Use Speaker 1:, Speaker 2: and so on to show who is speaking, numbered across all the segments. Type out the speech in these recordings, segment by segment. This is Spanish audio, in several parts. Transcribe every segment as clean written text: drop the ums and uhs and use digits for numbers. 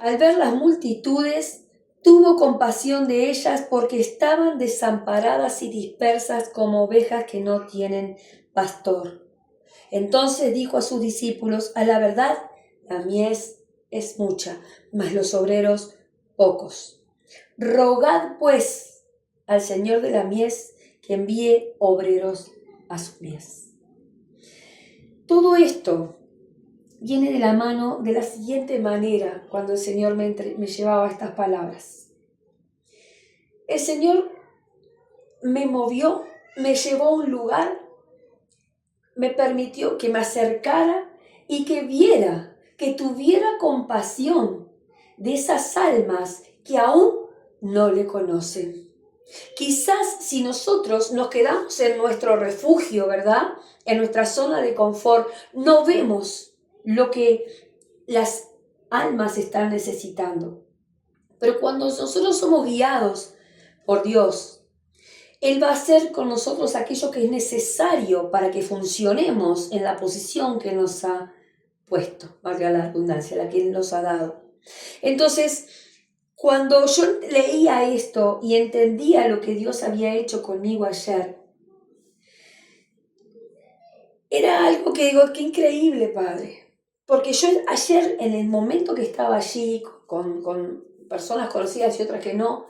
Speaker 1: Al ver las multitudes, tuvo compasión de ellas porque estaban desamparadas y dispersas como ovejas que no tienen pastor. Entonces dijo a sus discípulos: a la verdad, la mies es mucha, mas los obreros pocos. Rogad pues al Señor de la mies que envíe obreros a su mies. Todo esto viene de la mano de la siguiente manera cuando el Señor me llevaba estas palabras. El Señor me movió, me llevó a un lugar, me permitió que me acercara y que viera, que tuviera compasión de esas almas que aún no le conocen. Quizás si nosotros nos quedamos en nuestro refugio, ¿verdad?, en nuestra zona de confort, no vemos lo que las almas están necesitando. Pero cuando nosotros somos guiados por Dios, Él va a hacer con nosotros aquello que es necesario para que funcionemos en la posición que nos ha puesto, valga la redundancia, la que Él nos ha dado. Entonces, cuando yo leía esto y entendía lo que Dios había hecho conmigo ayer, era algo que digo, qué increíble, Padre. Porque yo ayer, en el momento que estaba allí, con personas conocidas y otras que no,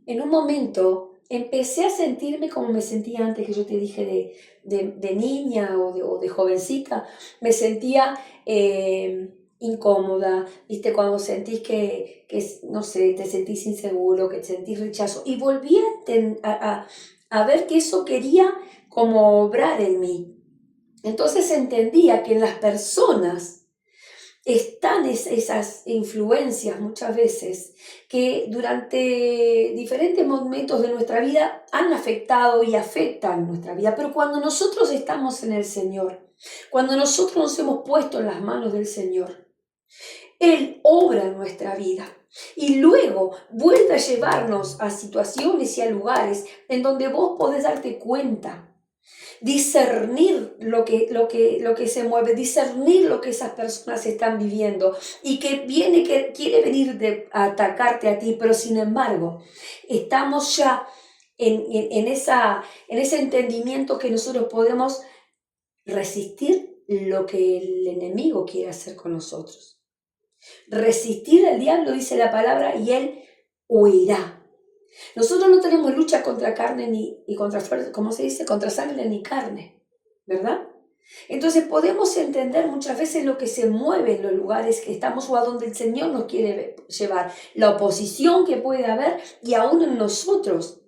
Speaker 1: en un momento empecé a sentirme como me sentía antes, que yo te dije de niña o de jovencita. Me sentía incómoda, ¿viste? Cuando sentís que, no sé, te sentís inseguro, que sentís rechazo. Y volví a ver que eso quería como obrar en mí. Entonces entendía que en las personas están esas influencias muchas veces que durante diferentes momentos de nuestra vida han afectado y afectan nuestra vida. Pero cuando nosotros estamos en el Señor, cuando nosotros nos hemos puesto en las manos del Señor, Él obra en nuestra vida y luego vuelve a llevarnos a situaciones y a lugares en donde vos podés darte cuenta, discernir lo que se mueve, discernir lo que esas personas están viviendo y que quiere venir a atacarte a ti, pero sin embargo estamos ya en ese entendimiento que nosotros podemos resistir lo que el enemigo quiere hacer con nosotros. Resistir al diablo, dice la palabra, y él huirá. Nosotros no tenemos lucha contra carne y contra fuerza, ¿cómo se dice? Contra sangre ni carne, ¿verdad? Entonces podemos entender muchas veces lo que se mueve en los lugares que estamos o a donde el Señor nos quiere llevar, la oposición que puede haber y aún en nosotros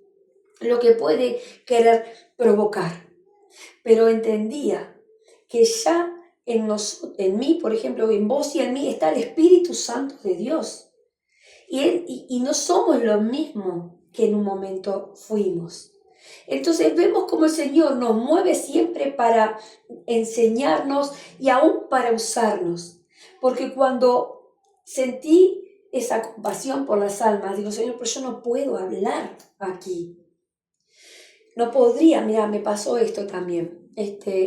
Speaker 1: lo que puede querer provocar. Pero entendía que ya en mí, por ejemplo, en vos y en mí está el Espíritu Santo de Dios. Y no somos lo mismo que en un momento fuimos. Entonces vemos cómo el Señor nos mueve siempre para enseñarnos y aún para usarnos. Porque cuando sentí esa compasión por las almas, digo, Señor, pero yo no puedo hablar aquí. No podría, mira, me pasó esto también.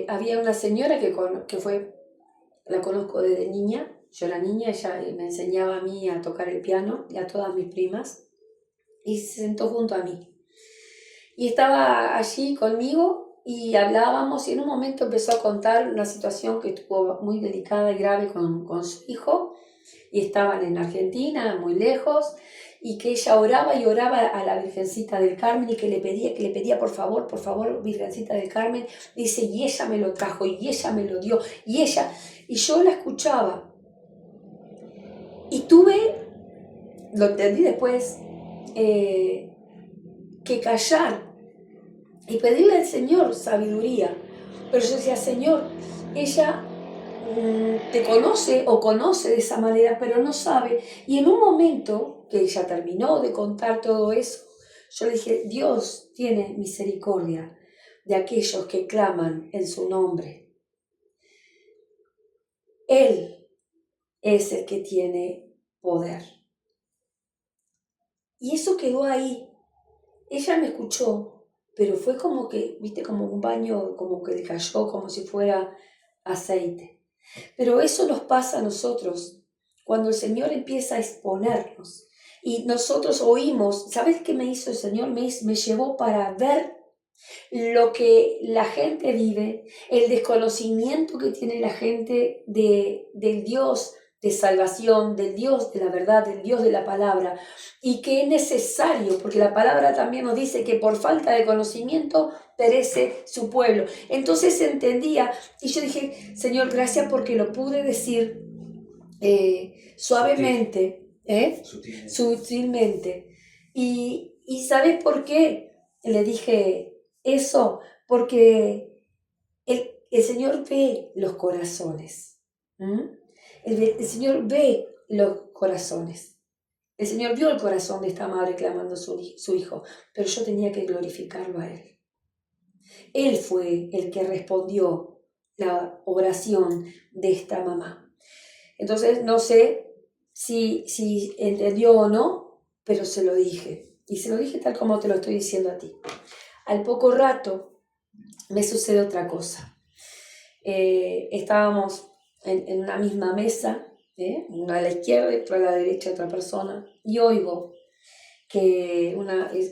Speaker 1: Había una señora que fue, la conozco desde niña. Yo era niña, ella me enseñaba a mí a tocar el piano y a todas mis primas, y se sentó junto a mí. Y estaba allí conmigo y hablábamos, y en un momento empezó a contar una situación que estuvo muy delicada y grave con su hijo, y estaban en Argentina, muy lejos, y que ella oraba y oraba a la Virgencita del Carmen y que le pedía por favor, Virgencita del Carmen, dice, y ella me lo trajo, y ella me lo dio, y yo la escuchaba. Y lo entendí después, que callar y pedirle al Señor sabiduría. Pero yo decía, Señor, ella te conoce o conoce de esa manera, pero no sabe. Y en un momento que ella terminó de contar todo eso, yo le dije, Dios tiene misericordia de aquellos que claman en su nombre. Él es el que tiene poder. Y eso quedó ahí. Ella me escuchó, pero fue como que, viste, como un baño, como que le cayó como si fuera aceite. Pero eso nos pasa a nosotros cuando el Señor empieza a exponernos y nosotros oímos, ¿sabes qué me hizo el Señor? Me llevó para ver lo que la gente vive, el desconocimiento que tiene la gente del Dios de salvación, del Dios de la verdad, del Dios de la palabra, y que es necesario, porque la palabra también nos dice que por falta de conocimiento perece su pueblo. Entonces entendía, y yo dije, Señor, gracias porque lo pude decir suavemente, sutilmente. Y ¿sabes por qué le dije eso? Porque el Señor ve los corazones. El Señor ve los corazones. El Señor vio el corazón de esta madre clamando a su hijo, pero yo tenía que glorificarlo a Él. Él fue el que respondió la oración de esta mamá. Entonces, no sé si entendió o no, pero se lo dije. Y se lo dije tal como te lo estoy diciendo a ti. Al poco rato me sucede otra cosa. Estábamos en una misma mesa, una a la izquierda y otra a la derecha otra persona, y oigo que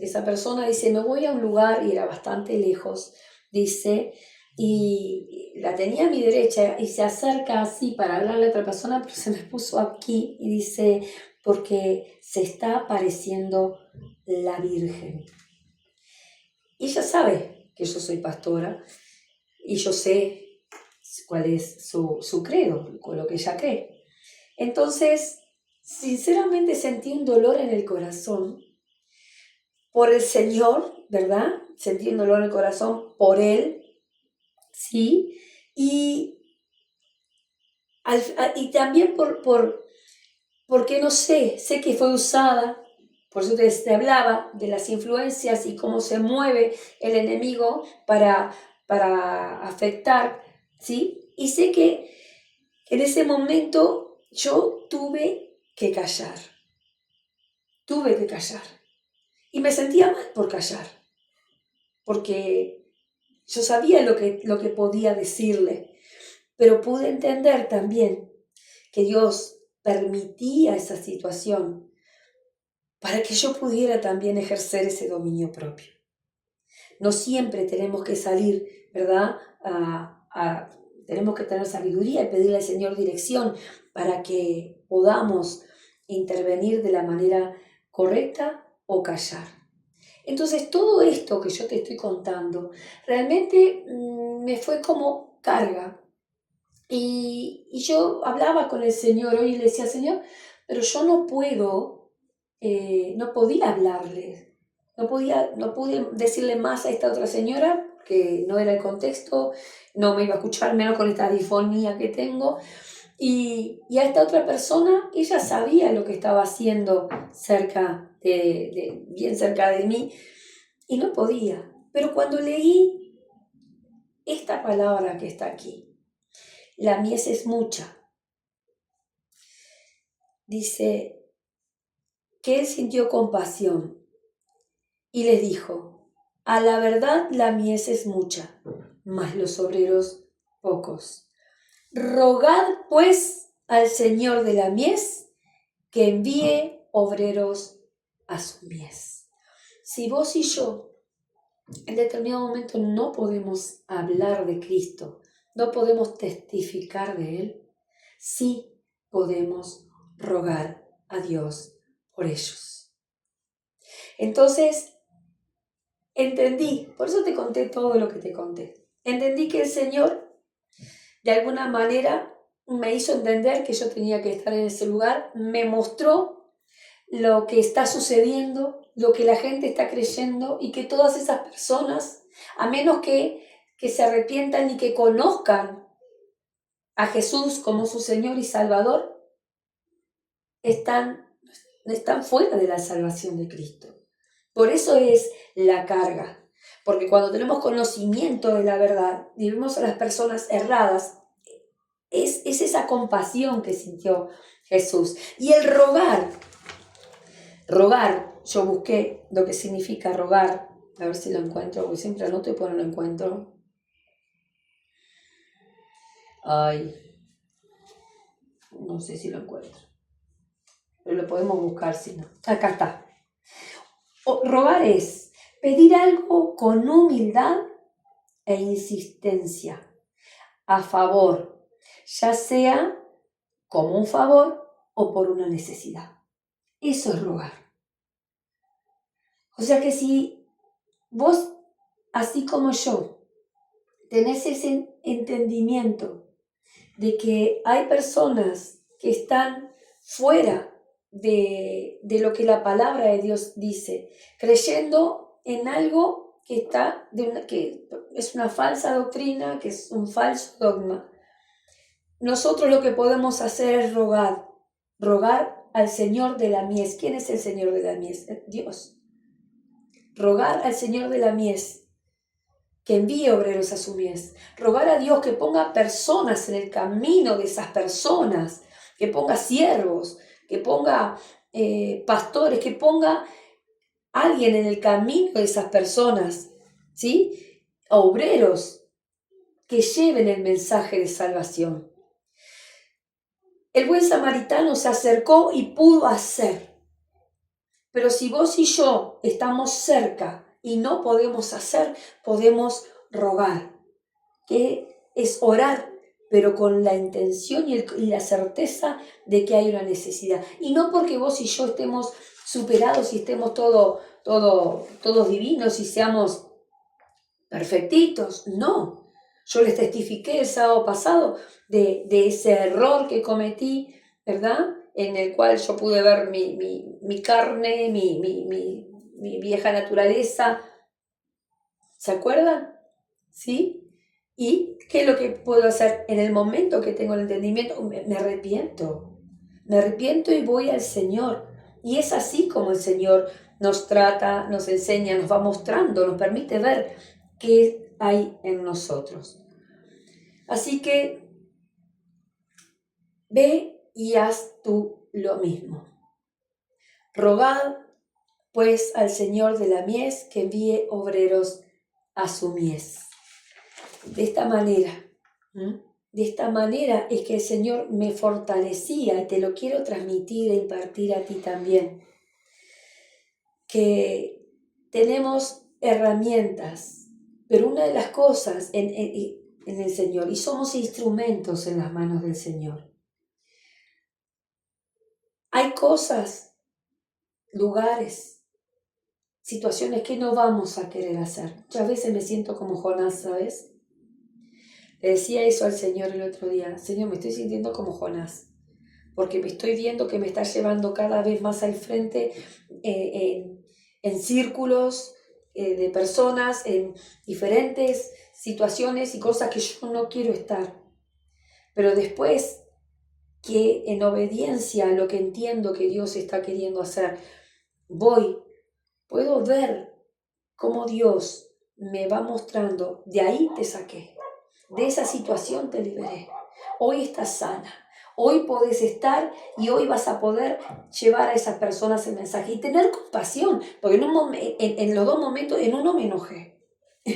Speaker 1: esa persona dice, me voy a un lugar, y era bastante lejos, dice, y la tenía a mi derecha y se acerca así para hablarle a otra persona, pero se me puso aquí y dice, porque se está apareciendo la Virgen. Y ella sabe que yo soy pastora y yo sé cuál es su credo, con lo que ella cree. Entonces, sinceramente sentí un dolor en el corazón por el Señor, ¿verdad? Sentí un dolor en el corazón por Él, ¿sí? Y también porque no sé que fue usada, por eso te hablaba de las influencias y cómo se mueve el enemigo para afectar, ¿sí? Y sé que en ese momento yo tuve que callar. Y me sentía mal por callar, porque yo sabía lo que podía decirle, pero pude entender también que Dios permitía esa situación para que yo pudiera también ejercer ese dominio propio. No siempre tenemos que salir, ¿verdad? Tenemos que tener sabiduría y pedirle al Señor dirección para que podamos intervenir de la manera correcta o callar. Entonces, todo esto que yo te estoy contando realmente me fue como carga. Y yo hablaba con el Señor hoy y le decía, Señor, pero yo no podía hablarle, no pude decirle más a esta otra señora, que no era el contexto, no me iba a escuchar, menos con esta disfonía que tengo. Y a esta otra persona, ella sabía lo que estaba haciendo bien cerca de mí, y no podía. Pero cuando leí esta palabra que está aquí, la mies es mucha, dice que él sintió compasión y les dijo, a la verdad la mies es mucha, mas los obreros pocos. Rogad pues al Señor de la mies que envíe obreros a su mies. Si vos y yo en determinado momento no podemos hablar de Cristo, no podemos testificar de Él, sí podemos rogar a Dios por ellos. Entonces, entendí, por eso te conté todo lo que te conté. Entendí que el Señor, de alguna manera, me hizo entender que yo tenía que estar en ese lugar, me mostró lo que está sucediendo, lo que la gente está creyendo y que todas esas personas, a menos que se arrepientan y que conozcan a Jesús como su Señor y Salvador, están fuera de la salvación de Cristo. Por eso es la carga, porque cuando tenemos conocimiento de la verdad y vemos a las personas erradas, es esa compasión que sintió Jesús. Y el rogar, yo busqué lo que significa rogar, a ver si lo encuentro, porque siempre anoto y pues no lo encuentro. Ay, no sé si lo encuentro. pero lo podemos buscar si no. Acá está. Rogar es pedir algo con humildad e insistencia, a favor, ya sea como un favor o por una necesidad. Eso es rogar. O sea que si vos, así como yo, tenés ese entendimiento de que hay personas que están fuera de lo que la palabra de Dios dice, creyendo en algo que que es una falsa doctrina, que es un falso dogma. Nosotros lo que podemos hacer es rogar al Señor de la mies. ¿Quién es el Señor de la mies? Dios. Rogar al Señor de la mies que envíe obreros a su mies. Rogar a Dios que ponga personas en el camino de esas personas, que ponga siervos, que ponga pastores, que ponga alguien en el camino de esas personas, ¿sí? Obreros que lleven el mensaje de salvación. El buen samaritano se acercó y pudo hacer. Pero si vos y yo estamos cerca y no podemos hacer, podemos rogar, que es orar, pero con la intención y la certeza de que hay una necesidad. Y no porque vos y yo estemos superados y estemos todos divinos y seamos perfectitos, no. Yo les testifiqué el sábado pasado de ese error que cometí, ¿verdad? En el cual yo pude ver mi carne, mi vieja naturaleza. ¿Se acuerdan? ¿Sí? ¿Y qué es lo que puedo hacer en el momento que tengo el entendimiento? Me arrepiento. Me arrepiento y voy al Señor. Y es así como el Señor nos trata, nos enseña, nos va mostrando, nos permite ver qué hay en nosotros. Así que ve y haz tú lo mismo. Rogad pues al Señor de la mies que envíe obreros a su mies. De esta manera es que el Señor me fortalecía y te lo quiero transmitir e impartir a ti también. Que tenemos herramientas, pero una de las cosas en el Señor, y somos instrumentos en las manos del Señor. Hay cosas, lugares, situaciones que no vamos a querer hacer. Muchas veces me siento como Jonás, ¿sabes? Le decía eso al Señor el otro día. Señor, me estoy sintiendo como Jonás, porque me estoy viendo que me está llevando cada vez más al frente en círculos de personas, en diferentes situaciones y cosas que yo no quiero estar. Pero después que en obediencia a lo que entiendo que Dios está queriendo hacer, puedo ver cómo Dios me va mostrando, de ahí te saqué, de esa situación te liberé, hoy estás sana, hoy podés estar y hoy vas a poder llevar a esas personas el mensaje y tener compasión, porque en los dos momentos, en uno me enojé, y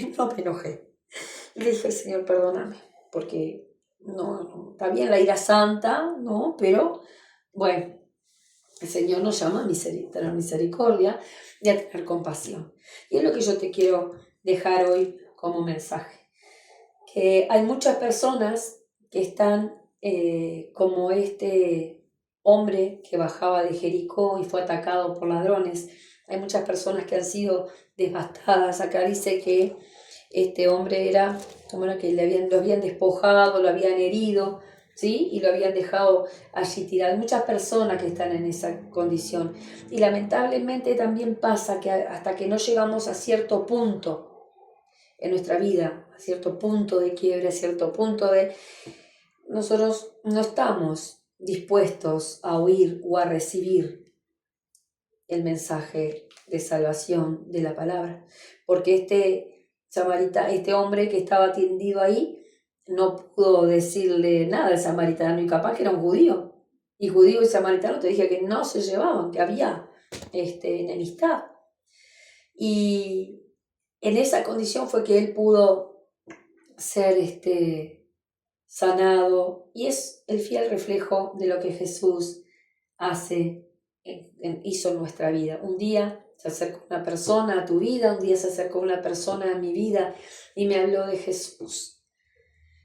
Speaker 1: le dije, Señor, perdóname, porque no, está bien la ira santa, ¿no? Pero bueno, el Señor nos llama a tener misericordia y a tener compasión. Y es lo que yo te quiero dejar hoy como mensaje. Que hay muchas personas que están como este hombre que bajaba de Jericó y fue atacado por ladrones. Hay muchas personas que han sido devastadas. Acá dice que este hombre era que lo habían despojado, lo habían herido, ¿sí? Y lo habían dejado allí tirado. Hay muchas personas que están en esa condición. Y lamentablemente también pasa que hasta que no llegamos a cierto punto en nuestra vida, a cierto punto de quiebre, a cierto punto de... Nosotros no estamos dispuestos a oír o a recibir el mensaje de salvación de la palabra, porque este hombre que estaba tendido ahí no pudo decirle nada al samaritano y capaz que era un judío, y judío y samaritano te dije que no se llevaban, que había enemistad, y en esa condición fue que él pudo ser sanado, y es el fiel reflejo de lo que Jesús hace hizo en nuestra vida. Un día se acercó una persona a tu vida, un día se acercó una persona a mi vida y me habló de Jesús.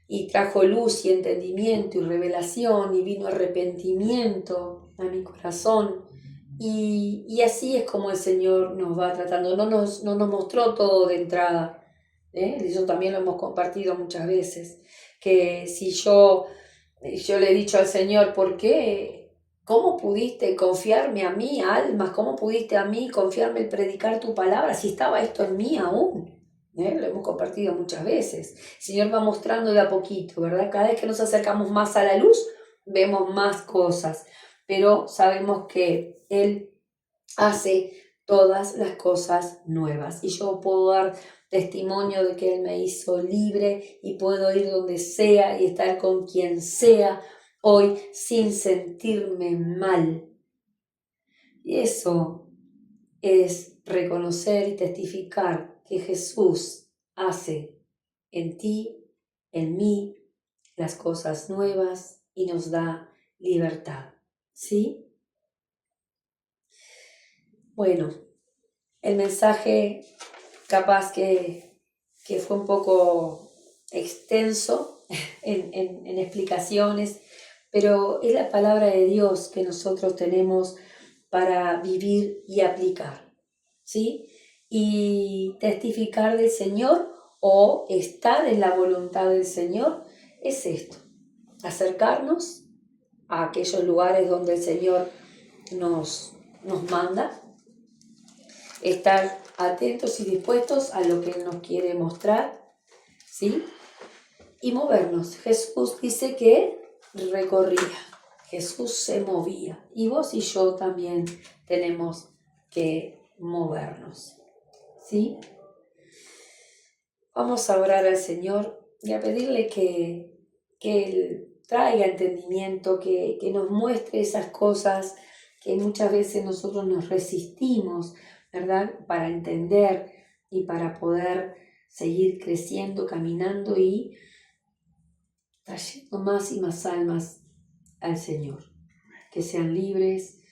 Speaker 1: Y trajo luz y entendimiento y revelación y vino arrepentimiento a mi corazón. Y así es como el Señor nos va tratando. No nos mostró todo de entrada. Eso también lo hemos compartido muchas veces. Que si yo le he dicho al Señor, ¿por qué? ¿Cómo pudiste confiarme a mí, almas? ¿Cómo pudiste a mí confiarme el predicar tu palabra si estaba esto en mí aún? Lo hemos compartido muchas veces. El Señor va mostrando de a poquito, ¿verdad? Cada vez que nos acercamos más a la luz, vemos más cosas. Pero sabemos que Él hace todas las cosas nuevas. Y yo puedo dar testimonio de que Él me hizo libre y puedo ir donde sea y estar con quien sea hoy sin sentirme mal. Y eso es reconocer y testificar que Jesús hace en ti, en mí, las cosas nuevas y nos da libertad. ¿Sí? Bueno, el mensaje capaz que fue un poco extenso en explicaciones, pero es la palabra de Dios que nosotros tenemos para vivir y aplicar, ¿sí? Y testificar del Señor o estar en la voluntad del Señor es esto, acercarnos a aquellos lugares donde el Señor nos manda, estar atentos y dispuestos a lo que Él nos quiere mostrar, ¿sí? Y movernos. Jesús dice que recorría, Jesús se movía, y vos y yo también tenemos que movernos, ¿sí? Vamos a orar al Señor y a pedirle que Él traiga entendimiento, que nos muestre esas cosas que muchas veces nosotros nos resistimos, ¿verdad? Para entender y para poder seguir creciendo, caminando y trayendo más y más almas al Señor. Que sean libres,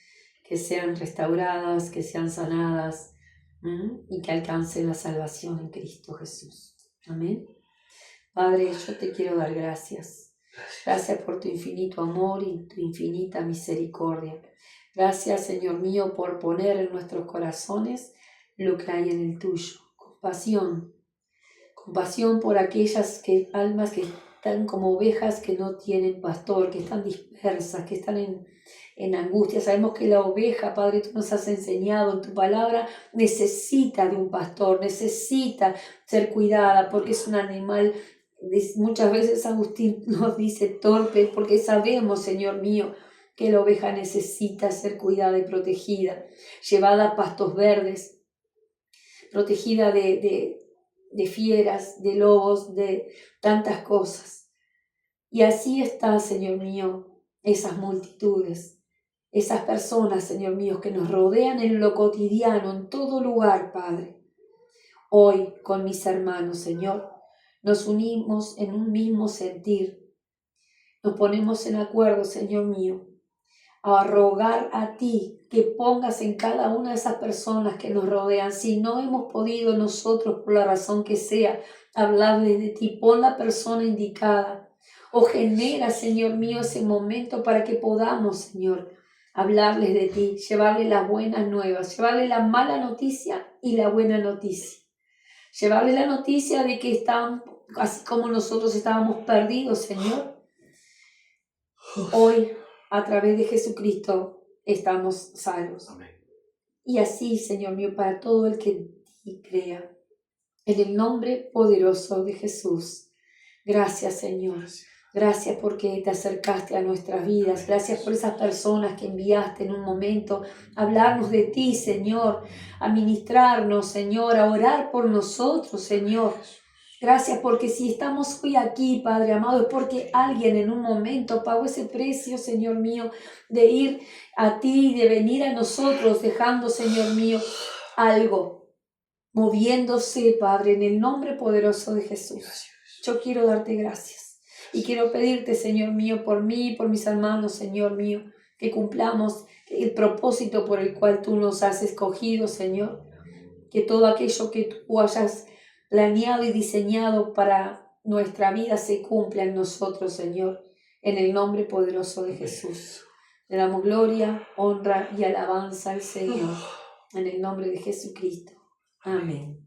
Speaker 1: que sean restauradas, que sean sanadas y que alcancen la salvación en Cristo Jesús. Amén. Padre, yo te quiero dar gracias. Gracias por tu infinito amor y tu infinita misericordia. Gracias, Señor mío, por poner en nuestros corazones lo que hay en el tuyo. Compasión. Compasión por aquellas almas que están como ovejas que no tienen pastor, que están dispersas, que están en angustia. Sabemos que la oveja, Padre, tú nos has enseñado en tu palabra, necesita de un pastor, necesita ser cuidada porque es un animal. Muchas veces Agustín nos dice torpe porque sabemos, Señor mío, que la oveja necesita ser cuidada y protegida, llevada a pastos verdes, protegida de fieras, de lobos, de tantas cosas. Y así está, Señor mío, esas multitudes, esas personas, Señor mío, que nos rodean en lo cotidiano, en todo lugar, Padre. Hoy, con mis hermanos, Señor, nos unimos en un mismo sentir. Nos ponemos en acuerdo, Señor mío, a rogar a ti que pongas en cada una de esas personas que nos rodean. Si no hemos podido nosotros, por la razón que sea, hablarles de ti, pon la persona indicada o genera, Señor mío, ese momento para que podamos, Señor, hablarles de ti, llevarles las buenas nuevas, llevarles la mala noticia y la buena noticia. Llevarles la noticia de que están, así como nosotros estábamos perdidos, Señor, hoy, a través de Jesucristo, estamos salvos. Amén. Y así, Señor mío, para todo el que en ti crea, en el nombre poderoso de Jesús. Gracias, Señor. Gracias porque te acercaste a nuestras vidas. Gracias por esas personas que enviaste en un momento a hablarnos de ti, Señor, a ministrarnos, Señor, a orar por nosotros, Señor. Gracias porque si estamos hoy aquí, Padre amado, es porque alguien en un momento pagó ese precio, Señor mío, de ir a ti, de venir a nosotros, dejando, Señor mío, algo, moviéndose, Padre, en el nombre poderoso de Jesús. Yo quiero darte gracias y quiero pedirte, Señor mío, por mí y por mis hermanos, Señor mío, que cumplamos el propósito por el cual tú nos has escogido, Señor. Que todo aquello que tú hayas planeado y diseñado para nuestra vida se cumpla en nosotros, Señor, en el nombre poderoso de Jesús. Le damos gloria, honra y alabanza al Señor, en el nombre de Jesucristo. Amén.